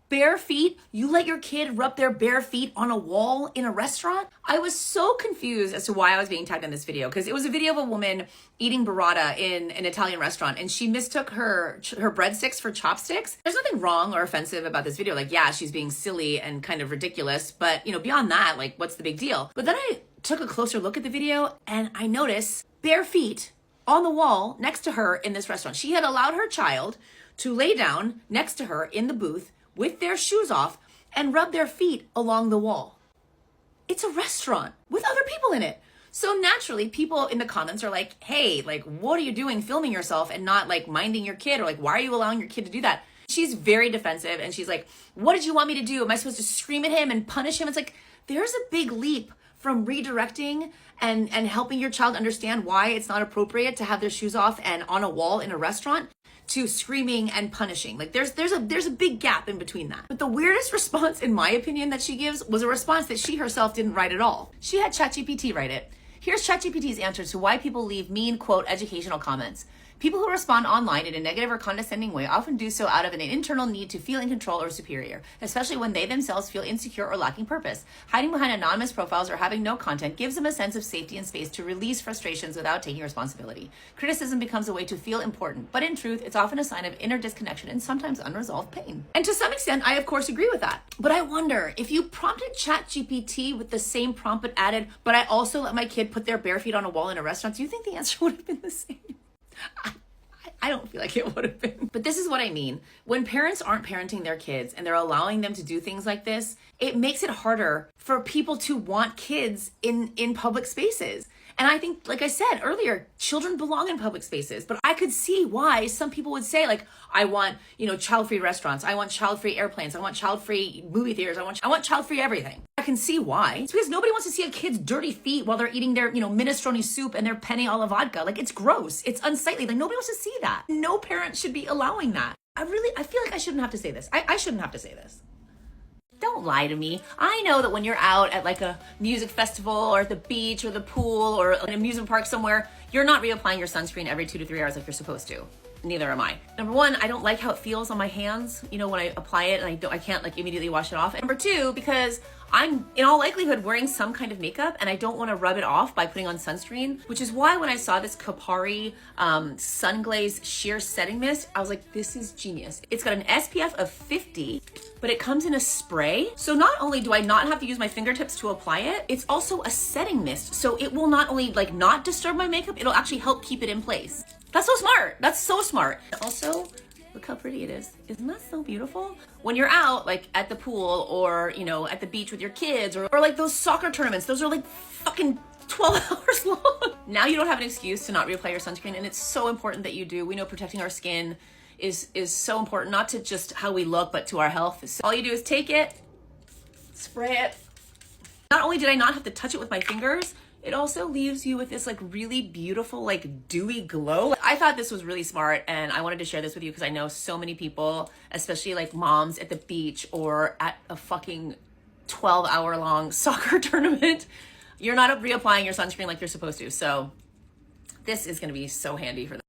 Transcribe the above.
bare feet, you let your kid rub their bare feet on a wall in a restaurant? I was so confused as to why I was being tagged in this video, because it was a video of a woman eating burrata in an Italian restaurant, and she mistook her breadsticks for chopsticks. There's nothing wrong or offensive about this video. Like, yeah, she's being silly and kind of ridiculous, but beyond that, like, what's the big deal? But then I took a closer look at the video and I noticed bare feet on the wall next to her in this restaurant. She had allowed her child to lay down next to her in the booth with their shoes off and rub their feet along the wall. It's a restaurant with other people in it. So naturally, people in the comments are like, hey, like, what are you doing filming yourself and not like minding your kid? Or like, why are you allowing your kid to do that? She's very defensive and she's like, what did you want me to do? Am I supposed to scream at him and punish him? It's like, there's a big leap from redirecting and helping your child understand why it's not appropriate to have their shoes off and on a wall in a restaurant, to screaming and punishing. Like there's a big gap in between that. But the weirdest response, in my opinion, that she gives was a response that she herself didn't write at all. She had ChatGPT write it. Here's ChatGPT's answer to why people leave mean, quote, educational comments. People who respond online in a negative or condescending way often do so out of an internal need to feel in control or superior, especially when they themselves feel insecure or lacking purpose. Hiding behind anonymous profiles or having no content gives them a sense of safety and space to release frustrations without taking responsibility. Criticism becomes a way to feel important, but in truth, it's often a sign of inner disconnection and sometimes unresolved pain. And to some extent, I of course agree with that. But I wonder, if you prompted ChatGPT with the same prompt but added, but I also let my kid put their bare feet on a wall in a restaurant, do you think the answer would have been the same? I don't feel like it would have been. But this is what I mean. When parents aren't parenting their kids and they're allowing them to do things like this, it makes it harder for people to want kids in public spaces. And I think, like I said earlier, children belong in public spaces. But I could see why some people would say, like, I want, child-free restaurants. I want child-free airplanes. I want child-free movie theaters. I want child-free everything. I can see why. It's because nobody wants to see a kid's dirty feet while they're eating their, minestrone soup and their penne alla vodka. Like, it's gross. It's unsightly. Like, nobody wants to see that. No parent should be allowing that. I feel like I shouldn't have to say this. I shouldn't have to say this. Don't lie to me. I know that when you're out at like a music festival or at the beach or the pool or an amusement park somewhere, you're not reapplying your sunscreen every 2 to 3 hours like you're supposed to. Neither am I. Number one, I don't like how it feels on my hands, when I apply it and I can't like immediately wash it off. And number two, because I'm in all likelihood wearing some kind of makeup and I don't want to rub it off by putting on sunscreen, which is why when I saw this Kopari Sunglaze Sheer Setting Mist, I was like, this is genius. It's got an SPF of 50, but it comes in a spray. So not only do I not have to use my fingertips to apply it, it's also a setting mist. So it will not only like not disturb my makeup, it'll actually help keep it in place. That's so smart. That's so smart. Also, look how pretty it is. Isn't that so beautiful? When you're out, like at the pool or, at the beach with your kids or like those soccer tournaments, those are like fucking 12 hours long. Now you don't have an excuse to not reapply your sunscreen, and it's so important that you do. We know protecting our skin is so important, not to just how we look, but to our health. So all you do is take it, spray it. Not only did I not have to touch it with my fingers, it also leaves you with this like really beautiful, like dewy glow. I thought this was really smart and I wanted to share this with you because I know so many people, especially like moms at the beach or at a fucking 12-hour long soccer tournament, you're not reapplying your sunscreen like you're supposed to. So this is gonna be so handy for them.